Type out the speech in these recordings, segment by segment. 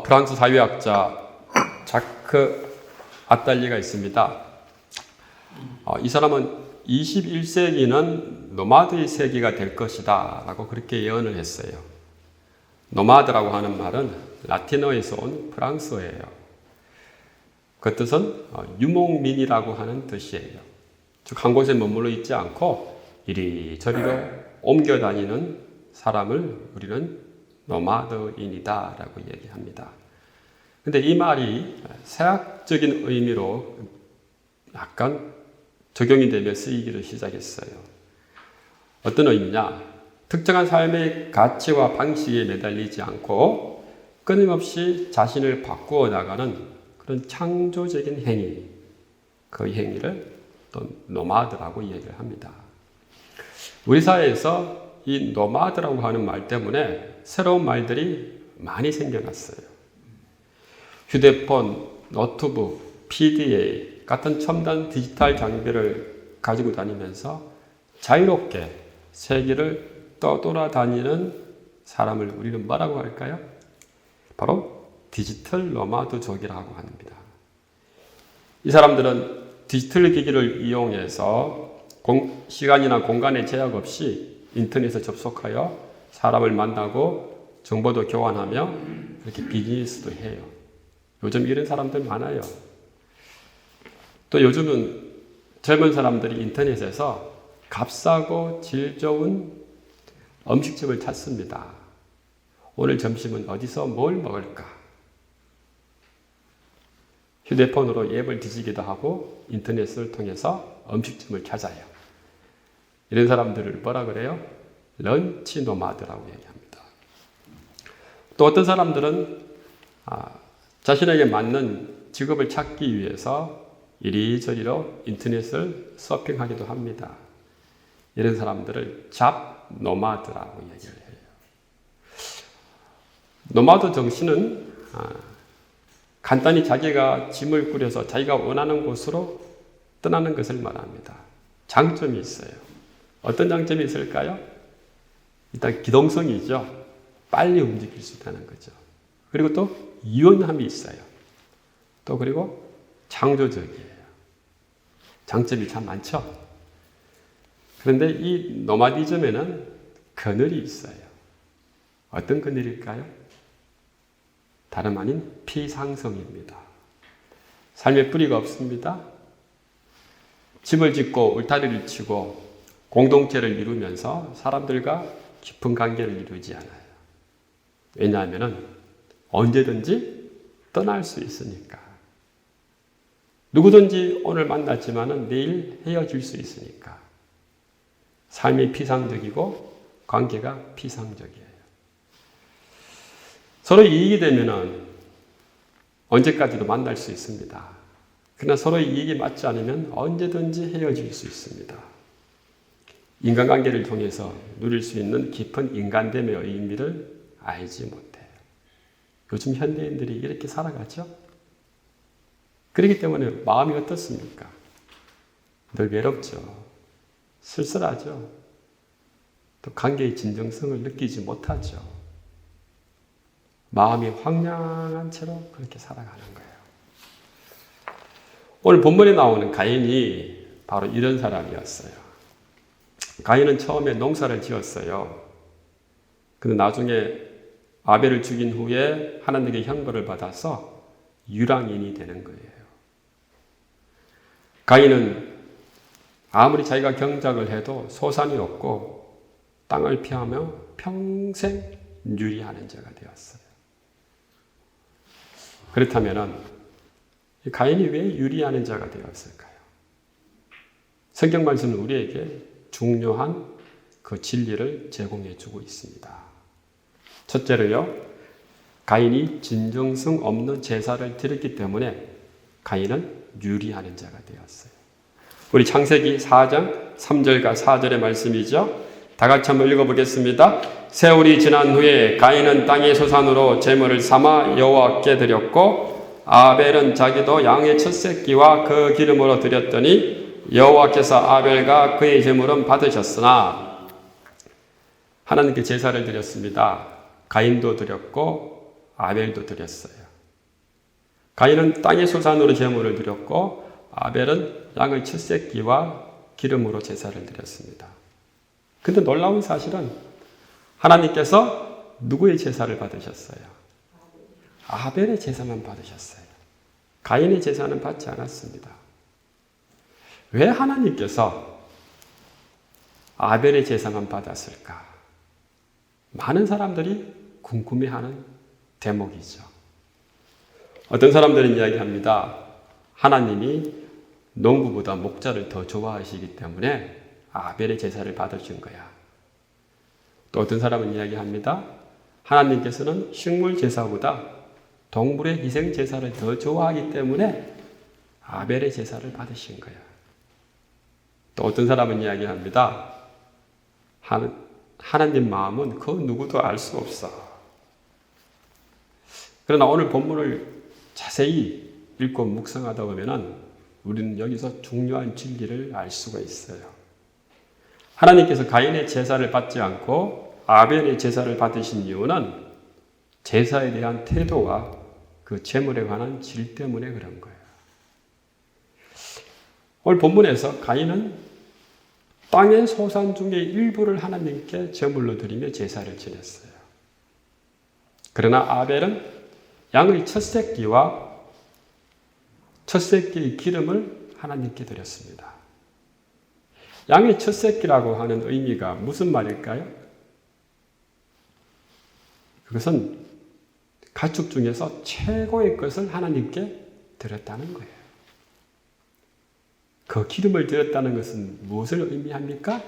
프랑스 사회학자 자크 아탈리가 있습니다. 이 사람은 21세기는 노마드의 세기가 될 것이다 라고 그렇게 예언을 했어요. 노마드라고 하는 말은 라틴어에서 온 프랑스어예요. 그 뜻은 유목민이라고 하는 뜻이에요. 즉 한 곳에 머물러 있지 않고 이리저리로 옮겨 다니는 사람을 우리는 노마드인이다 라고 얘기합니다. 근데 이 말이 세학적인 의미로 약간 적용이 되며 쓰이기를 시작했어요. 어떤 의미냐? 특정한 삶의 가치와 방식에 매달리지 않고 끊임없이 자신을 바꾸어 나가는 그런 창조적인 행위, 그 행위를 또 노마드라고 얘기를 합니다. 우리 사회에서 이 노마드라고 하는 말 때문에 새로운 말들이 많이 생겨났어요. 휴대폰, 노트북, PDA 같은 첨단 디지털 장비를 가지고 다니면서 자유롭게 세계를 떠돌아다니는 사람을 우리는 뭐라고 할까요? 바로 디지털 노마드족이라고 합니다. 이 사람들은 디지털 기기를 이용해서 시간이나 공간의 제약 없이 인터넷에 접속하여 사람을 만나고 정보도 교환하며 이렇게 비즈니스도 해요. 요즘 이런 사람들 많아요. 또 요즘은 젊은 사람들이 인터넷에서 값싸고 질 좋은 음식점을 찾습니다. 오늘 점심은 어디서 뭘 먹을까? 휴대폰으로 앱을 뒤지기도 하고 인터넷을 통해서 음식점을 찾아요. 이런 사람들을 뭐라 그래요? 런치 노마드라고 얘기합니다. 또 어떤 사람들은 자신에게 맞는 직업을 찾기 위해서 이리저리로 인터넷을 서핑하기도 합니다. 이런 사람들을 잡 노마드라고 얘기를 해요. 노마드 정신은 간단히 자기가 짐을 꾸려서 자기가 원하는 곳으로 떠나는 것을 말합니다. 장점이 있어요. 어떤 장점이 있을까요? 일단 기동성이죠. 빨리 움직일 수 있다는 거죠. 그리고 또 유연함이 있어요. 또 그리고 창조적이에요. 장점이 참 많죠. 그런데 이 노마디즘에는 그늘이 있어요. 어떤 그늘일까요? 다름 아닌 피상성입니다. 삶의 뿌리가 없습니다. 집을 짓고 울타리를 치고 공동체를 이루면서 사람들과 깊은 관계를 이루지 않아요. 왜냐하면 언제든지 떠날 수 있으니까. 누구든지 오늘 만났지만 내일 헤어질 수 있으니까. 삶이 피상적이고 관계가 피상적이에요. 서로 이익이 되면 언제까지도 만날 수 있습니다. 그러나 서로 이익이 맞지 않으면 언제든지 헤어질 수 있습니다. 인간관계를 통해서 누릴 수 있는 깊은 인간됨의 의미를 알지 못해요. 요즘 현대인들이 이렇게 살아가죠? 그렇기 때문에 마음이 어떻습니까? 늘 외롭죠. 쓸쓸하죠. 또 관계의 진정성을 느끼지 못하죠. 마음이 황량한 채로 그렇게 살아가는 거예요. 오늘 본문에 나오는 가인이 바로 이런 사람이었어요. 가인은 처음에 농사를 지었어요. 근데 나중에 아벨을 죽인 후에 하나님께 형벌을 받아서 유랑인이 되는 거예요. 가인은 아무리 자기가 경작을 해도 소산이 없고 땅을 피하며 평생 유리하는 자가 되었어요. 그렇다면 가인이 왜 유리하는 자가 되었을까요? 성경 말씀은 우리에게 중요한 그 진리를 제공해 주고 있습니다. 첫째로요, 가인이 진정성 없는 제사를 드렸기 때문에 가인은 유리하는 자가 되었어요. 우리 창세기 4장 3절과 4절의 말씀이죠. 다 같이 한번 읽어보겠습니다. 세월이 지난 후에 가인은 땅의 소산으로 제물을 삼아 여호와께 드렸고 아벨은 자기도 양의 첫 새끼와 그 기름으로 드렸더니 여호와께서 아벨과 그의 제물은 받으셨으나 하나님께 제사를 드렸습니다. 가인도 드렸고 아벨도 드렸어요. 가인은 땅의 소산으로 제물을 드렸고 아벨은 양의 첫 새끼와 기름으로 제사를 드렸습니다. 근데 놀라운 사실은 하나님께서 누구의 제사를 받으셨어요? 아벨의 제사만 받으셨어요. 가인의 제사는 받지 않았습니다. 왜 하나님께서 아벨의 제사만 받았을까? 많은 사람들이 궁금해하는 대목이죠. 어떤 사람들은 이야기합니다. 하나님이 농부보다 목자를 더 좋아하시기 때문에 아벨의 제사를 받으신 거야. 또 어떤 사람은 이야기합니다. 하나님께서는 식물 제사보다 동물의 희생 제사를 더 좋아하기 때문에 아벨의 제사를 받으신 거야. 또 어떤 사람은 이야기합니다. 하나님 마음은 그 누구도 알 수 없어. 그러나 오늘 본문을 자세히 읽고 묵상하다 보면 우리는 여기서 중요한 진리를 알 수가 있어요. 하나님께서 가인의 제사를 받지 않고 아벨의 제사를 받으신 이유는 제사에 대한 태도와 그 제물에 관한 질 때문에 그런 거예요. 오늘 본문에서 가인은 땅의 소산 중에 일부를 하나님께 제물로 드리며 제사를 지냈어요. 그러나 아벨은 양의 첫 새끼와 첫 새끼의 기름을 하나님께 드렸습니다. 양의 첫 새끼라고 하는 의미가 무슨 말일까요? 그것은 가축 중에서 최고의 것을 하나님께 드렸다는 거예요. 그 기름을 드렸다는 것은 무엇을 의미합니까?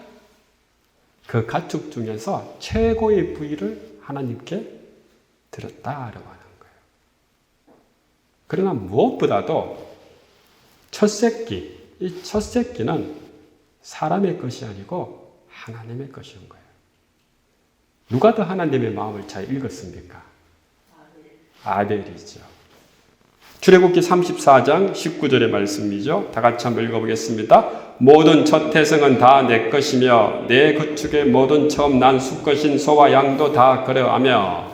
그 가축 중에서 최고의 부위를 하나님께 드렸다라고 하는 거예요. 그러나 무엇보다도 첫 새끼, 이 첫 새끼는 사람의 것이 아니고 하나님의 것인 거예요. 누가 더 하나님의 마음을 잘 읽었습니까? 아벨이죠. 출애굽기 34장 19절의 말씀이죠. 다 같이 한번 읽어보겠습니다. 모든 첫 태생은 다 내 것이며 내 구축의 모든 처음 난 수컷인 소와 양도 다 그러하며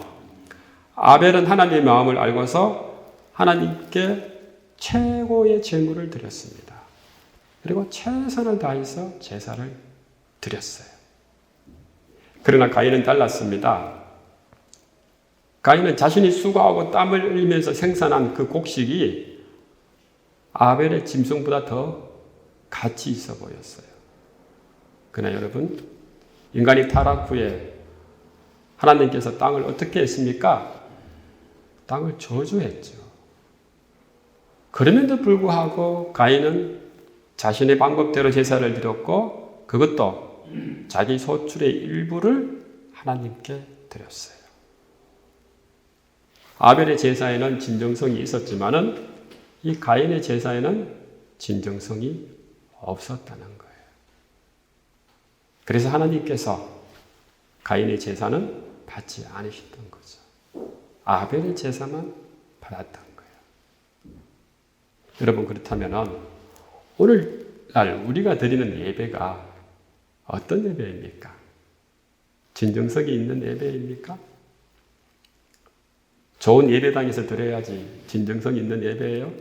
아벨은 하나님의 마음을 알고서 하나님께 최고의 제물을 드렸습니다. 그리고 최선을 다해서 제사를 드렸어요. 그러나 가인은 달랐습니다. 가인은 자신이 수고하고 땀을 흘리면서 생산한 그 곡식이 아벨의 짐승보다 더 가치 있어 보였어요. 그러나 여러분, 인간이 타락 후에 하나님께서 땅을 어떻게 했습니까? 땅을 저주했죠. 그럼에도 불구하고 가인은 자신의 방법대로 제사를 드렸고 그것도 자기 소출의 일부를 하나님께 드렸어요. 아벨의 제사에는 진정성이 있었지만은 이 가인의 제사에는 진정성이 없었다는 거예요. 그래서 하나님께서 가인의 제사는 받지 않으셨던 거죠. 아벨의 제사만 받았던 거예요. 여러분, 그렇다면 오늘날 우리가 드리는 예배가 어떤 예배입니까? 진정성이 있는 예배입니까? 좋은 예배당에서 드려야지 진정성 있는 예배예요?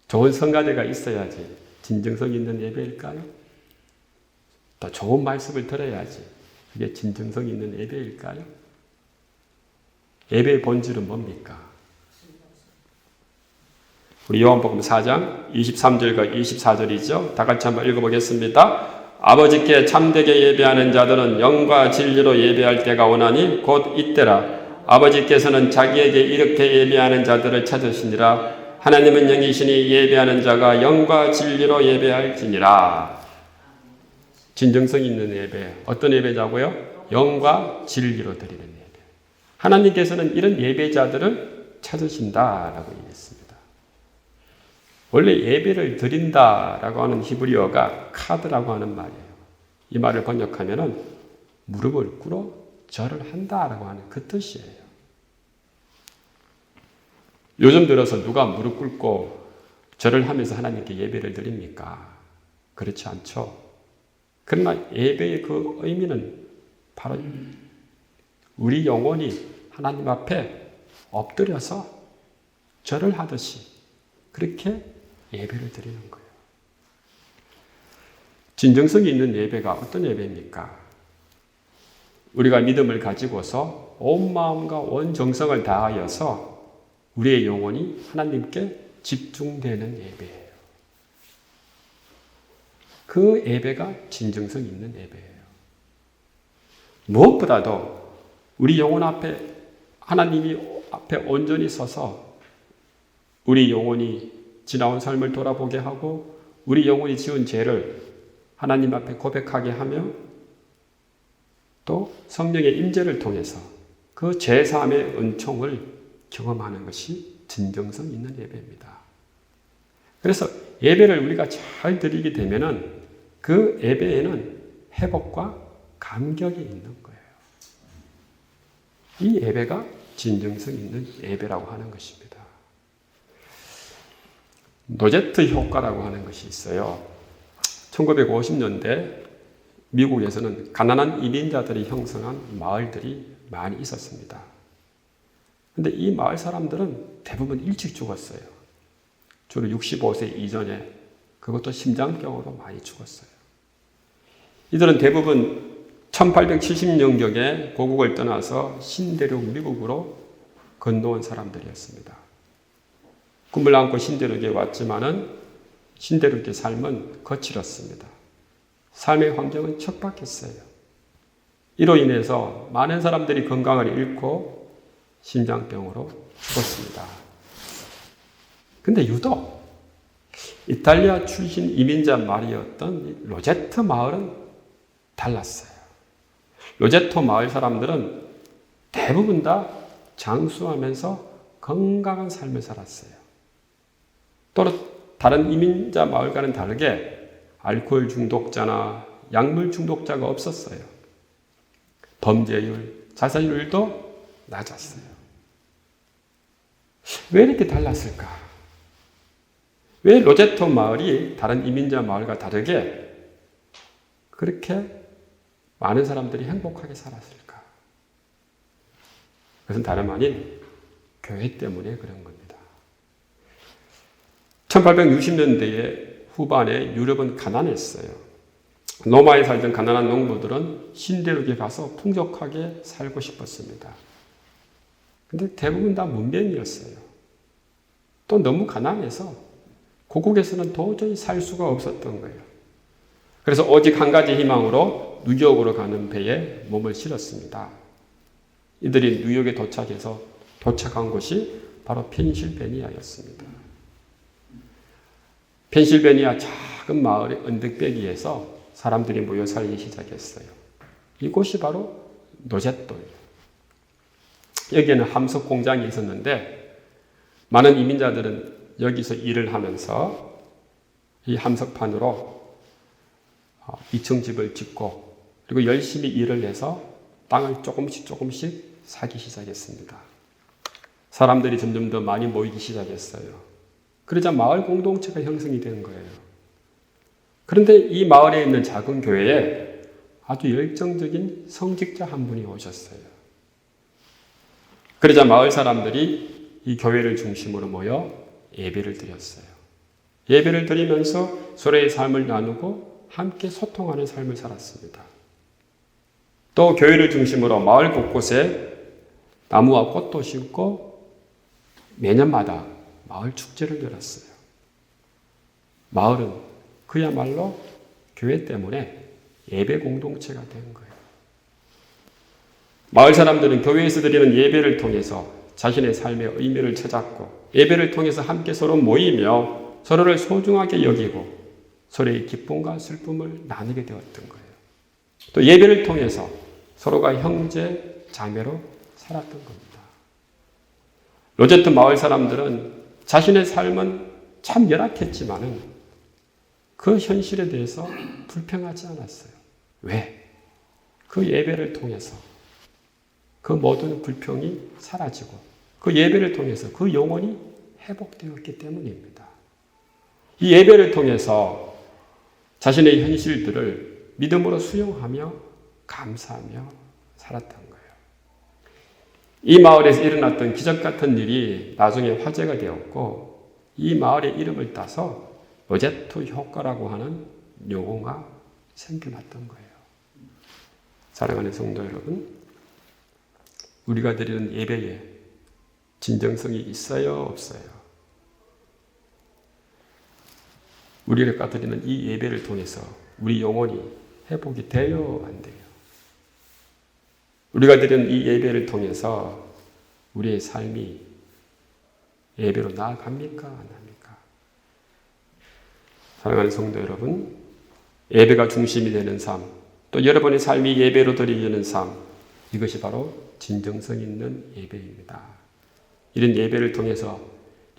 좋은 성가대가 있어야지 진정성 있는 예배일까요? 또 좋은 말씀을 들어야지 그게 진정성 있는 예배일까요? 예배의 본질은 뭡니까? 우리 요한복음 4장 23절과 24절이죠. 다 같이 한번 읽어보겠습니다. 아버지께 참되게 예배하는 자들은 영과 진리로 예배할 때가 오나니 곧 이때라. 아버지께서는 자기에게 이렇게 예배하는 자들을 찾으시니라. 하나님은 영이시니 예배하는 자가 영과 진리로 예배할지니라. 진정성 있는 예배. 어떤 예배자고요? 영과 진리로 드리는 예배. 하나님께서는 이런 예배자들을 찾으신다라고 얘기했습니다. 원래 예배를 드린다라고 하는 히브리어가 카드라고 하는 말이에요. 이 말을 번역하면은 무릎을 꿇어 절을 한다라고 하는 그 뜻이에요. 요즘 들어서 누가 무릎 꿇고 절을 하면서 하나님께 예배를 드립니까? 그렇지 않죠. 그러나 예배의 그 의미는 바로 우리 영혼이 하나님 앞에 엎드려서 절을 하듯이 그렇게 예배를 드리는 거예요. 진정성이 있는 예배가 어떤 예배입니까? 우리가 믿음을 가지고서 온 마음과 온 정성을 다하여서 우리의 영혼이 하나님께 집중되는 예배예요. 그 예배가 진정성 있는 예배예요. 무엇보다도 우리 영혼 앞에 하나님이 앞에 온전히 서서 우리 영혼이 지나온 삶을 돌아보게 하고 우리 영혼이 지은 죄를 하나님 앞에 고백하게 하며 또 성령의 임재를 통해서 그 죄사함의 은총을 경험하는 것이 진정성 있는 예배입니다. 그래서 예배를 우리가 잘 드리게 되면은 그 예배에는 회복과 감격이 있는 거예요. 이 예배가 진정성 있는 예배라고 하는 것입니다. 노제트 효과라고 하는 것이 있어요. 1950년대 미국에서는 가난한 이민자들이 형성한 마을들이 많이 있었습니다. 그런데 이 마을 사람들은 대부분 일찍 죽었어요. 주로 65세 이전에, 그것도 심장병으로 많이 죽었어요. 이들은 대부분 1870년경에 고국을 떠나서 신대륙 미국으로 건너온 사람들이었습니다. 꿈을 안고 신대륙에 왔지만은 신대륙의 삶은 거칠었습니다. 삶의 환경은 척박했어요. 이로 인해서 많은 사람들이 건강을 잃고 심장병으로 죽었습니다. 근데 유독 이탈리아 출신 이민자 마을이었던 로제트 마을은 달랐어요. 로제토 마을 사람들은 대부분 다 장수하면서 건강한 삶을 살았어요. 또 다른 이민자 마을과는 다르게 알코올 중독자나 약물 중독자가 없었어요. 범죄율, 자살률도 낮았어요. 왜 이렇게 달랐을까? 왜 로제토 마을이 다른 이민자 마을과 다르게 그렇게 많은 사람들이 행복하게 살았을까? 그것은 다름 아닌 교회 때문에 그런 겁니다. 1860년대의 후반에 유럽은 가난했어요. 로마에 살던 가난한 농부들은 신대륙에 가서 풍족하게 살고 싶었습니다. 근데 대부분 다 문맹이었어요. 또 너무 가난해서 고국에서는 도저히 살 수가 없었던 거예요. 그래서 오직 한 가지 희망으로 뉴욕으로 가는 배에 몸을 실었습니다. 이들이 뉴욕에 도착한 곳이 바로 펜실베니아였습니다. 펜실베니아 작은 마을의 언덕배기에서 사람들이 모여 살기 시작했어요. 이곳이 바로 노제토예요. 여기에는 함석 공장이 있었는데 많은 이민자들은 여기서 일을 하면서 이 함석판으로 2층 집을 짓고 그리고 열심히 일을 해서 땅을 조금씩 사기 시작했습니다. 사람들이 점점 더 많이 모이기 시작했어요. 그러자 마을 공동체가 형성이 된 거예요. 그런데 이 마을에 있는 작은 교회에 아주 열정적인 성직자 한 분이 오셨어요. 그러자 마을 사람들이 이 교회를 중심으로 모여 예배를 드렸어요. 예배를 드리면서 서로의 삶을 나누고 함께 소통하는 삶을 살았습니다. 또 교회를 중심으로 마을 곳곳에 나무와 꽃도 심고 매년마다 마을 축제를 열었어요. 마을은 그야말로 교회 때문에 예배 공동체가 된 거예요. 마을 사람들은 교회에서 드리는 예배를 통해서 자신의 삶의 의미를 찾았고 예배를 통해서 함께 서로 모이며 서로를 소중하게 여기고 서로의 기쁨과 슬픔을 나누게 되었던 거예요. 또 예배를 통해서 서로가 형제, 자매로 살았던 겁니다. 로제트 마을 사람들은 자신의 삶은 참 열악했지만은 그 현실에 대해서 불평하지 않았어요. 왜? 그 예배를 통해서 그 모든 불평이 사라지고 그 예배를 통해서 그 영혼이 회복되었기 때문입니다. 이 예배를 통해서 자신의 현실들을 믿음으로 수용하며 감사하며 살았던 거예요. 이 마을에서 일어났던 기적 같은 일이 나중에 화제가 되었고 이 마을의 이름을 따서 로제트 효과라고 하는 용어가 생겨났던 거예요. 사랑하는 성도 여러분, 우리가 드리는 예배에 진정성이 있어요, 없어요? 우리가 드리는 이 예배를 통해서 우리 영혼이 회복이 돼요, 안 돼요? 우리가 드리는 이 예배를 통해서 우리의 삶이 예배로 나아갑니까? 안 합니까? 사랑하는 성도 여러분, 예배가 중심이 되는 삶, 또 여러분의 삶이 예배로 드리는 삶, 이것이 바로 진정성 있는 예배입니다. 이런 예배를 통해서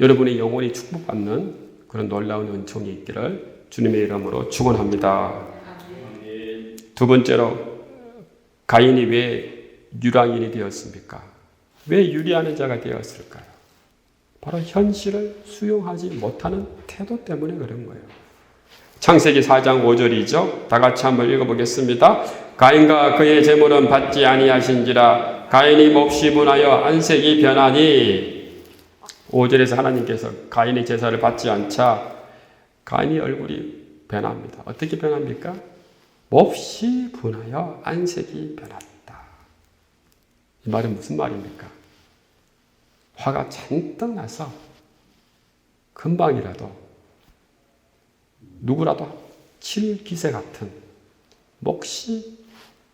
여러분의 영혼이 축복받는 그런 놀라운 은총이 있기를 주님의 이름으로 축원합니다. 두 번째로, 가인이 왜 유랑인이 되었습니까? 왜 유리하는 자가 되었을까요? 바로 현실을 수용하지 못하는 태도 때문에 그런 거예요. 창세기 4장 5절이죠. 다 같이 한번 읽어보겠습니다. 가인과 그의 제물은 받지 아니하신지라 가인이 몹시 분하여 안색이 변하니. 5절에서 하나님께서 가인의 제사를 받지 않자 가인의 얼굴이 변합니다. 어떻게 변합니까? 몹시 분하여 안색이 변했다. 이 말은 무슨 말입니까? 화가 잔뜩 나서 금방이라도 누구라도 칠 기세 같은 몹시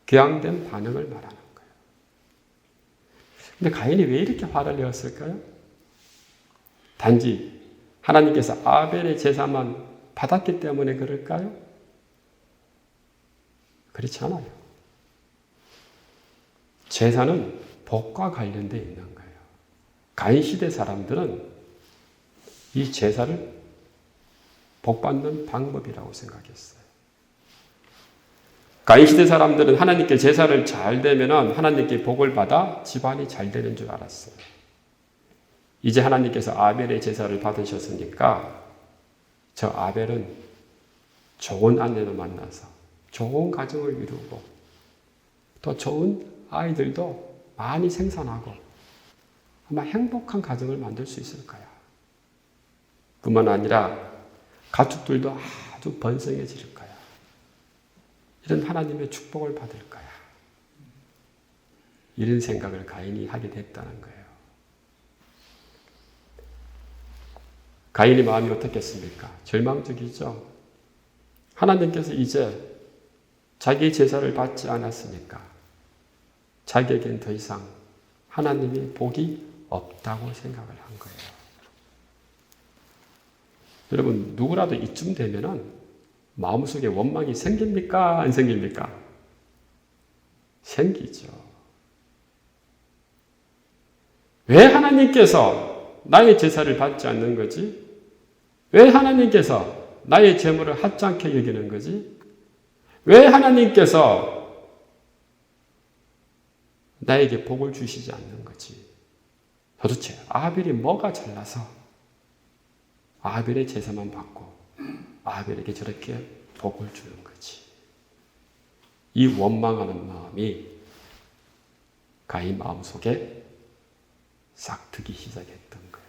궤양된 반응을 말하는 거예요. 근데 가인이 왜 이렇게 화를 내었을까요? 단지 하나님께서 아벨의 제사만 받았기 때문에 그럴까요? 그렇지 않아요. 제사는 복과 관련되어 있는 거예요. 가인 시대 사람들은 이 제사를 복받는 방법이라고 생각했어요. 가인 시대 사람들은 하나님께 제사를 잘 되면 하나님께 복을 받아 집안이 잘 되는 줄 알았어요. 이제 하나님께서 아벨의 제사를 받으셨으니까 저 아벨은 좋은 아내를 만나서 좋은 가정을 이루고 또 좋은 아이들도 많이 생산하고 아마 행복한 가정을 만들 수 있을 거야. 뿐만 아니라 가축들도 아주 번성해질 거야. 이런 하나님의 축복을 받을 거야. 이런 생각을 가인이 하게 됐다는 거예요. 가인의 마음이 어떻겠습니까? 절망적이죠. 하나님께서 이제 자기 제사를 받지 않았으니까 자기에겐 더 이상 하나님의 복이 없다고 생각을 한 거예요. 여러분, 누구라도 이쯤 되면은 마음속에 원망이 생깁니까? 안 생깁니까? 생기죠. 왜 하나님께서 나의 제사를 받지 않는 거지? 왜 하나님께서 나의 재물을 하찮게 여기는 거지? 왜 하나님께서 나에게 복을 주시지 않는 거지? 도대체 아벨이 뭐가 잘나서 아벨의 제사만 받고 아벨에게 저렇게 복을 주는 거지? 이 원망하는 마음이 가인 마음속에 싹트기 시작했던 거예요.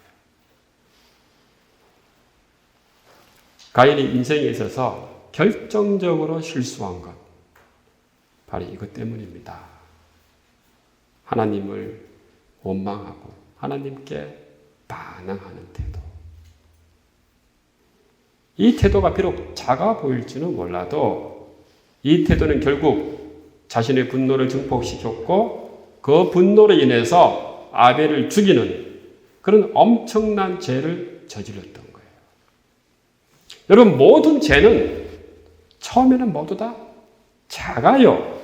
가인이 인생에 있어서 결정적으로 실수한 것, 바로 이것 때문입니다. 하나님을 원망하고 하나님께 반항하는 태도. 이 태도가 비록 작아 보일지는 몰라도 이 태도는 결국 자신의 분노를 증폭시켰고 그 분노로 인해서 아벨을 죽이는 그런 엄청난 죄를 저질렀던 거예요. 여러분, 모든 죄는 처음에는 모두 다 작아요.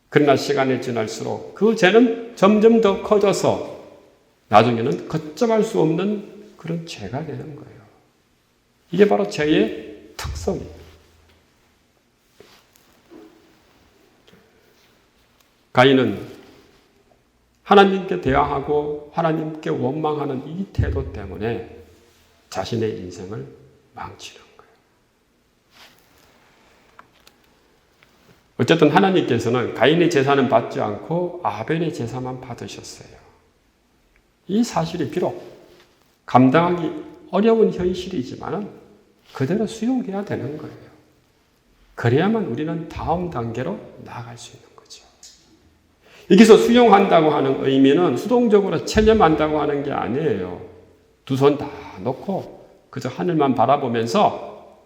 그러나 시간이 지날수록 그 죄는 점점 더 커져서 나중에는 걷잡을 수 없는 그런 죄가 되는 거예요. 이게 바로 죄의 특성이에요. 가인은 하나님께 대항하고 하나님께 원망하는 이 태도 때문에 자신의 인생을 망치는 거예요. 어쨌든 하나님께서는 가인의 제사는 받지 않고 아벨의 제사만 받으셨어요. 이 사실이 비록 감당하기 어려운 현실이지만 그대로 수용해야 되는 거예요. 그래야만 우리는 다음 단계로 나아갈 수 있는 거죠. 여기서 수용한다고 하는 의미는 수동적으로 체념한다고 하는 게 아니에요. 두 손 다 놓고 그저 하늘만 바라보면서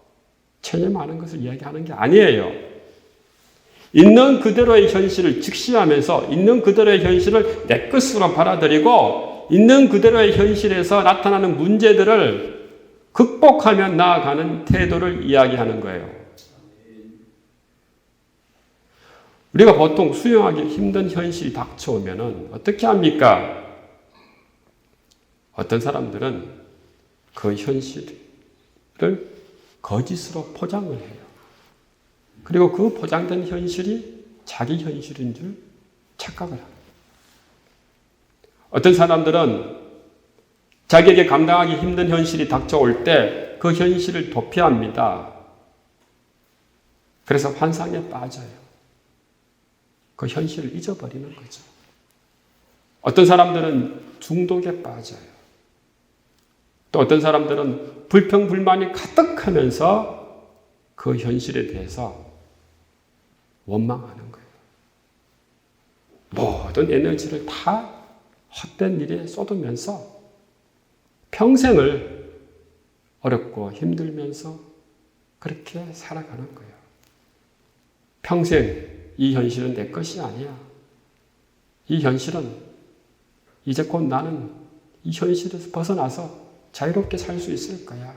체념하는 것을 이야기하는 게 아니에요. 있는 그대로의 현실을 직시하면서 있는 그대로의 현실을 내 것으로 받아들이고 있는 그대로의 현실에서 나타나는 문제들을 극복하며 나아가는 태도를 이야기하는 거예요. 우리가 보통 수용하기 힘든 현실이 닥쳐오면 어떻게 합니까? 어떤 사람들은 그 현실을 거짓으로 포장을 해요. 그리고 그 포장된 현실이 자기 현실인 줄 착각을 합니다. 어떤 사람들은 자기에게 감당하기 힘든 현실이 닥쳐올 때 그 현실을 도피합니다. 그래서 환상에 빠져요. 그 현실을 잊어버리는 거죠. 어떤 사람들은 중독에 빠져요. 또 어떤 사람들은 불평불만이 가득하면서 그 현실에 대해서 원망하는 거예요. 모든 에너지를 다 헛된 일에 쏟으면서 평생을 어렵고 힘들면서 그렇게 살아가는 거예요. 평생 이 현실은 내 것이 아니야. 이 현실은 이제 곧 나는 이 현실에서 벗어나서 자유롭게 살 수 있을 거야.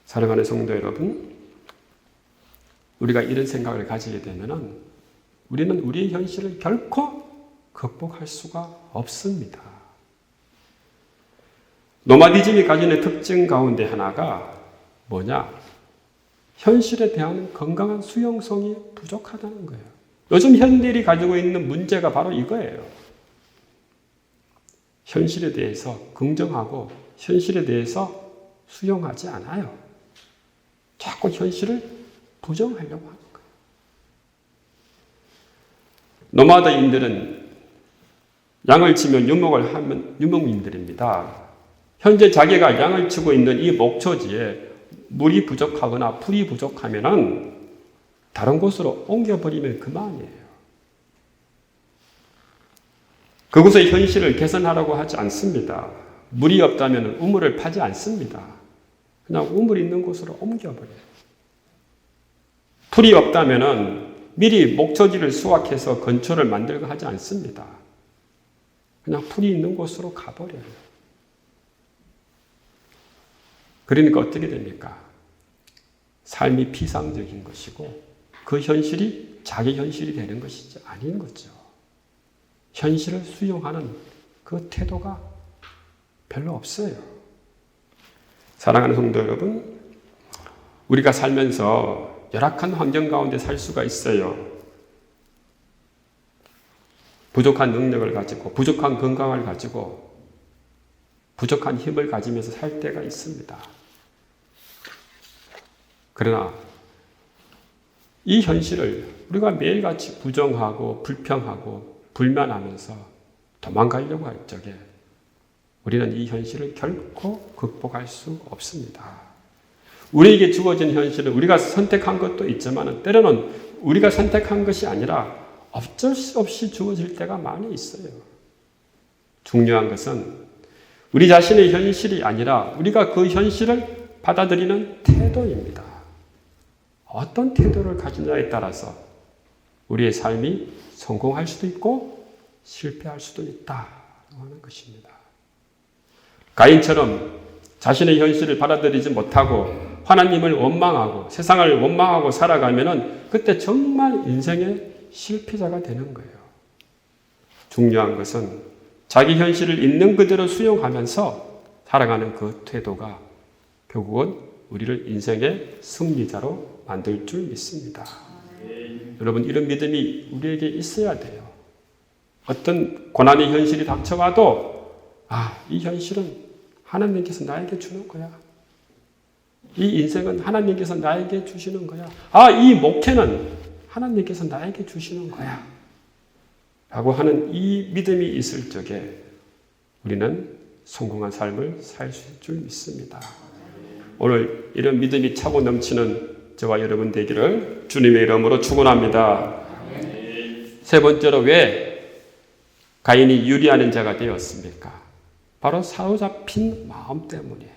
사랑하는 성도 여러분, 우리가 이런 생각을 가지게 되면 우리는 우리의 현실을 결코 극복할 수가 없습니다. 노마디즘이 가지는 특징 가운데 하나가 뭐냐? 현실에 대한 건강한 수용성이 부족하다는 거예요. 요즘 현대인이 가지고 있는 문제가 바로 이거예요. 현실에 대해서 긍정하고 현실에 대해서 수용하지 않아요. 자꾸 현실을 부정하려고 하는 거예요. 노마드인들은 양을 치며 유목을 하면 유목민들입니다. 현재 자기가 양을 치고 있는 이 목초지에 물이 부족하거나 풀이 부족하면은 다른 곳으로 옮겨버리면 그만이에요. 그곳의 현실을 개선하려고 하지 않습니다. 물이 없다면 우물을 파지 않습니다. 그냥 우물 있는 곳으로 옮겨버려요. 풀이 없다면 미리 목초지를 수확해서 건초를 만들고 하지 않습니다. 그냥 풀이 있는 곳으로 가버려요. 그러니까 어떻게 됩니까? 삶이 피상적인 것이고 그 현실이 자기 현실이 되는 것이지 아닌 거죠. 현실을 수용하는 그 태도가 별로 없어요. 사랑하는 성도 여러분, 우리가 살면서 열악한 환경 가운데 살 수가 있어요. 부족한 능력을 가지고, 부족한 건강을 가지고, 부족한 힘을 가지면서 살 때가 있습니다. 그러나 이 현실을 우리가 매일같이 부정하고 불평하고 불만하면서 도망가려고 할 적에 우리는 이 현실을 결코 극복할 수 없습니다. 우리에게 주어진 현실은 우리가 선택한 것도 있지만 때로는 우리가 선택한 것이 아니라 어쩔 수 없이 주어질 때가 많이 있어요. 중요한 것은 우리 자신의 현실이 아니라 우리가 그 현실을 받아들이는 태도입니다. 어떤 태도를 가지냐에 따라서 우리의 삶이 성공할 수도 있고 실패할 수도 있다고 하는 것입니다. 가인처럼 자신의 현실을 받아들이지 못하고 하나님을 원망하고 세상을 원망하고 살아가면 그때 정말 인생의 실패자가 되는 거예요. 중요한 것은 자기 현실을 있는 그대로 수용하면서 살아가는 그 태도가 결국은 우리를 인생의 승리자로 만들 줄 믿습니다. 여러분, 이런 믿음이 우리에게 있어야 돼요. 어떤 고난의 현실이 닥쳐와도 이 현실은 하나님께서 나에게 주는 거야. 이 인생은 하나님께서 나에게 주시는 거야. 아, 이 목회는 하나님께서 나에게 주시는 거야. 라고 하는 이 믿음이 있을 적에 우리는 성공한 삶을 살 줄 믿습니다. 오늘 이런 믿음이 차고 넘치는 저와 여러분 되기를 주님의 이름으로 축원합니다. 세 번째로 왜 가인이 유리하는 자가 되었습니까? 바로 사로잡힌 마음 때문이에요.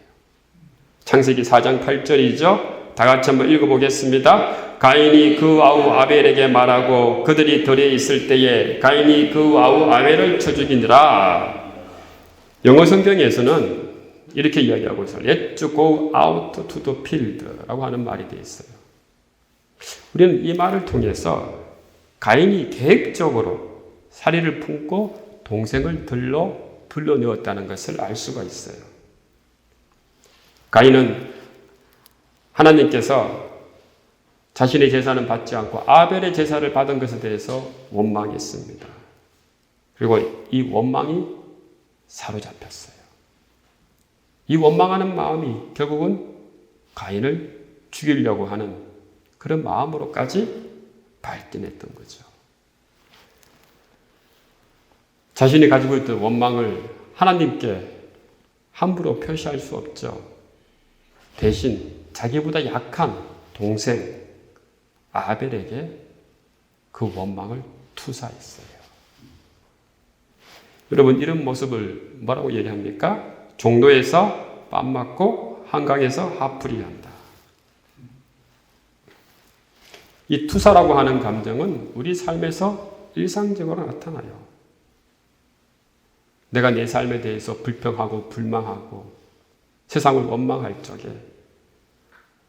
창세기 4장 8절이죠. 다 같이 한번 읽어보겠습니다. 가인이 그 아우 아벨에게 말하고 그들이 들에 있을 때에 가인이 그 아우 아벨을 쳐 죽이니라. 영어 성경에서는 이렇게 이야기하고 있어요. Let's go out to the field 라고 하는 말이 되어 있어요. 우리는 이 말을 통해서 가인이 계획적으로 살이를 품고 동생을 불러내었다는 것을 알 수가 있어요. 가인은 하나님께서 자신의 제사는 받지 않고 아벨의 제사를 받은 것에 대해서 원망했습니다. 그리고 이 원망이 사로잡혔어요. 이 원망하는 마음이 결국은 가인을 죽이려고 하는 그런 마음으로까지 발전했던 거죠. 자신이 가지고 있던 원망을 하나님께 함부로 표시할 수 없죠. 대신 자기보다 약한 동생 아벨에게 그 원망을 투사했어요. 여러분, 이런 모습을 뭐라고 얘기합니까? 종로에서 빰 맞고 한강에서 화풀이 한다. 이 투사라고 하는 감정은 우리 삶에서 일상적으로 나타나요. 내가 내 삶에 대해서 불평하고 불만하고 세상을 원망할 적에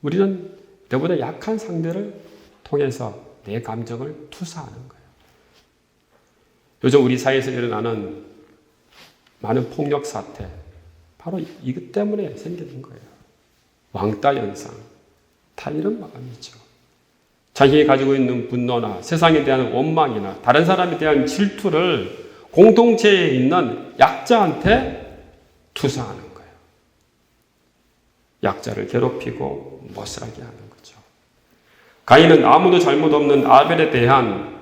우리는 내보다 약한 상대를 통해서 내 감정을 투사하는 거예요. 요즘 우리 사회에서 일어나는 많은 폭력 사태, 바로 이것 때문에 생기는 거예요. 왕따 현상, 다 이런 마음이죠. 자신이 가지고 있는 분노나 세상에 대한 원망이나 다른 사람에 대한 질투를 공동체에 있는 약자한테 투사하는 거예요. 약자를 괴롭히고 못살게 하는 거죠. 가인은 아무도 잘못 없는 아벨에 대한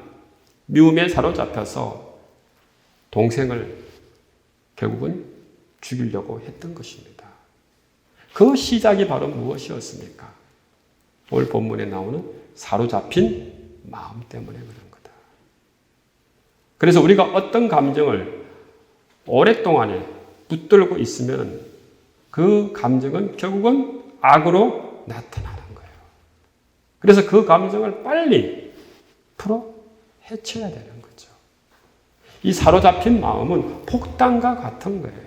미움에 사로잡혀서 동생을 결국은 죽이려고 했던 것입니다. 그 시작이 바로 무엇이었습니까? 오늘 본문에 나오는 사로잡힌 마음 때문에 그런 거다. 그래서 우리가 어떤 감정을 오랫동안에 붙들고 있으면 그 감정은 결국은 악으로 나타나는 거예요. 그래서 그 감정을 빨리 풀어 해쳐야 되는 거죠. 이 사로잡힌 마음은 폭탄과 같은 거예요.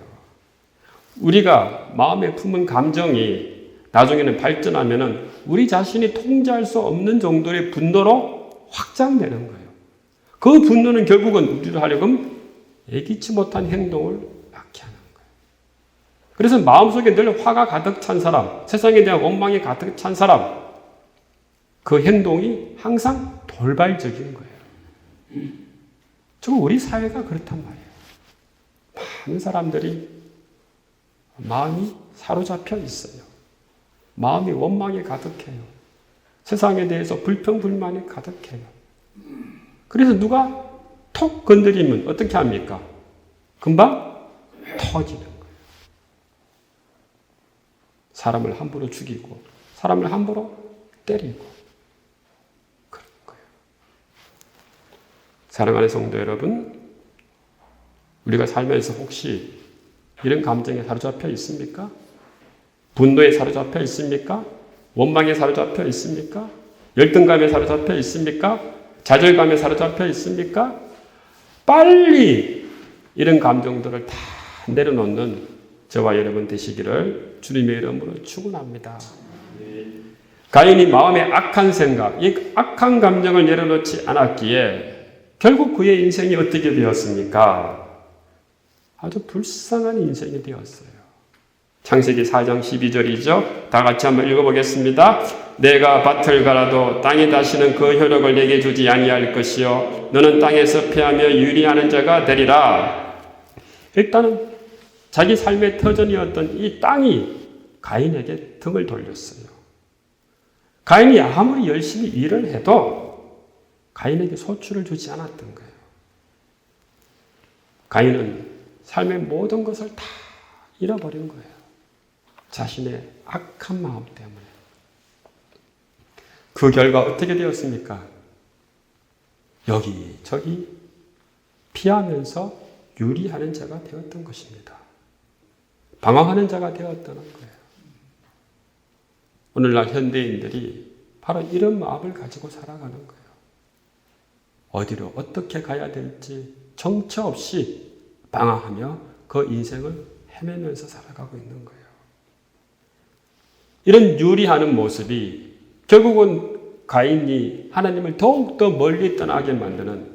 우리가 마음에 품은 감정이 나중에는 발전하면은 우리 자신이 통제할 수 없는 정도의 분노로 확장되는 거예요. 그 분노는 결국은 우리를 하려면 예기치 못한 행동을 낳게 하는 거예요. 그래서 마음속에 늘 화가 가득 찬 사람, 세상에 대한 원망이 가득 찬 사람, 그 행동이 항상 돌발적인 거예요. 지금 우리 사회가 그렇단 말이에요. 많은 사람들이 마음이 사로잡혀 있어요. 마음이 원망이 가득해요. 세상에 대해서 불평불만이 가득해요. 그래서 누가 톡 건드리면 어떻게 합니까? 금방 터지는 거예요. 사람을 함부로 죽이고 사람을 함부로 때리고 그런 거예요. 사랑하는 성도 여러분, 우리가 살면서 혹시 이런 감정에 사로잡혀 있습니까? 분노에 사로잡혀 있습니까? 원망에 사로잡혀 있습니까? 열등감에 사로잡혀 있습니까? 좌절감에 사로잡혀 있습니까? 빨리 이런 감정들을 다 내려놓는 저와 여러분 되시기를 주님의 이름으로 축원합니다. 가인이 마음에 악한 생각, 이 악한 감정을 내려놓지 않았기에 결국 그의 인생이 어떻게 되었습니까? 아주 불쌍한 인생이 되었어요. 창세기 4장 12절이죠. 다 같이 한번 읽어보겠습니다. 내가 밭을 갈아도 땅이 다시는 그 효력을 내게 주지 아니할 것이요 너는 땅에서 패하며 유리하는 자가 되리라. 일단은 자기 삶의 터전이었던 이 땅이 가인에게 등을 돌렸어요. 가인이 아무리 열심히 일을 해도 가인에게 소출을 주지 않았던 거예요. 가인은 삶의 모든 것을 다 잃어버린 거예요. 자신의 악한 마음 때문에. 그 결과 어떻게 되었습니까? 여기저기 피하면서 유리하는 자가 되었던 것입니다. 방황하는 자가 되었다는 거예요. 오늘날 현대인들이 바로 이런 마음을 가지고 살아가는 거예요. 어디로 어떻게 가야 될지 정처 없이 방황하며 그 인생을 헤매면서 살아가고 있는 거예요. 이런 유리하는 모습이 결국은 가인이 하나님을 더욱더 멀리 떠나게 만드는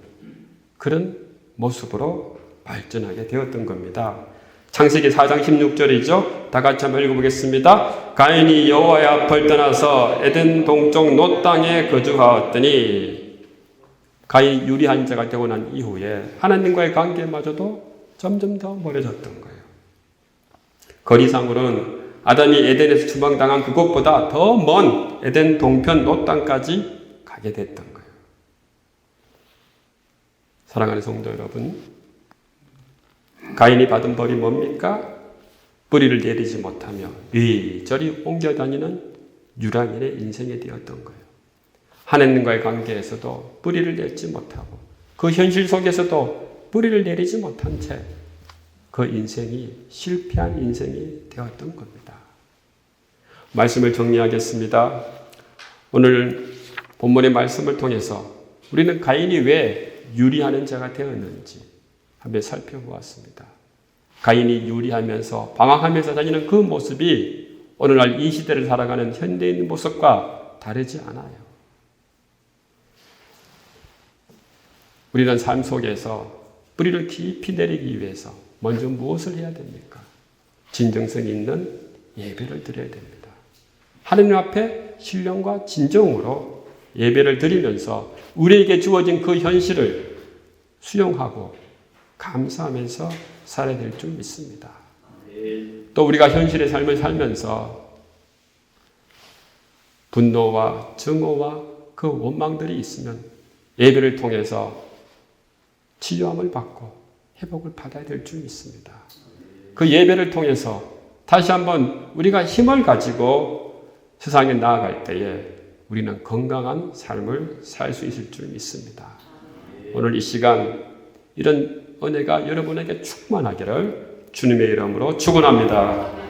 그런 모습으로 발전하게 되었던 겁니다. 창세기 4장 16절이죠. 다 같이 한번 읽어보겠습니다. 가인이 여호와의 앞을 떠나서 에덴 동쪽 놋 땅에 거주하였더니 가인이 유리한 자가 되고 난 이후에 하나님과의 관계마저도 점점 더 멀어졌던 거예요. 거리상으로는 아담이 에덴에서 추방당한 그곳보다 더 먼 에덴 동편 놋 땅까지 가게 됐던 거예요. 사랑하는 성도 여러분, 가인이 받은 벌이 뭡니까? 뿌리를 내리지 못하며 이리저리 옮겨다니는 유랑인의 인생이 되었던 거예요. 하나님과의 관계에서도 뿌리를 내지 못하고 그 현실 속에서도 뿌리를 내리지 못한 채 그 인생이 실패한 인생이 되었던 겁니다. 말씀을 정리하겠습니다. 오늘 본문의 말씀을 통해서 우리는 가인이 왜 유리하는 자가 되었는지 한번 살펴보았습니다. 가인이 유리하면서 방황하면서 다니는 그 모습이 오늘날 이 시대를 살아가는 현대인 모습과 다르지 않아요. 우리는 삶 속에서 뿌리를 깊이 내리기 위해서 먼저 무엇을 해야 됩니까? 진정성 있는 예배를 드려야 됩니다. 하나님 앞에 신령과 진정으로 예배를 드리면서 우리에게 주어진 그 현실을 수용하고 감사하면서 살아야 될 줄 믿습니다. 또 우리가 현실의 삶을 살면서 분노와 증오와 그 원망들이 있으면 예배를 통해서 치유함을 받고 회복을 받아야 될 줄 믿습니다. 그 예배를 통해서 다시 한번 우리가 힘을 가지고 세상에 나아갈 때에 우리는 건강한 삶을 살 수 있을 줄 믿습니다. 오늘 이 시간 이런 은혜가 여러분에게 충만하기를 주님의 이름으로 축원합니다.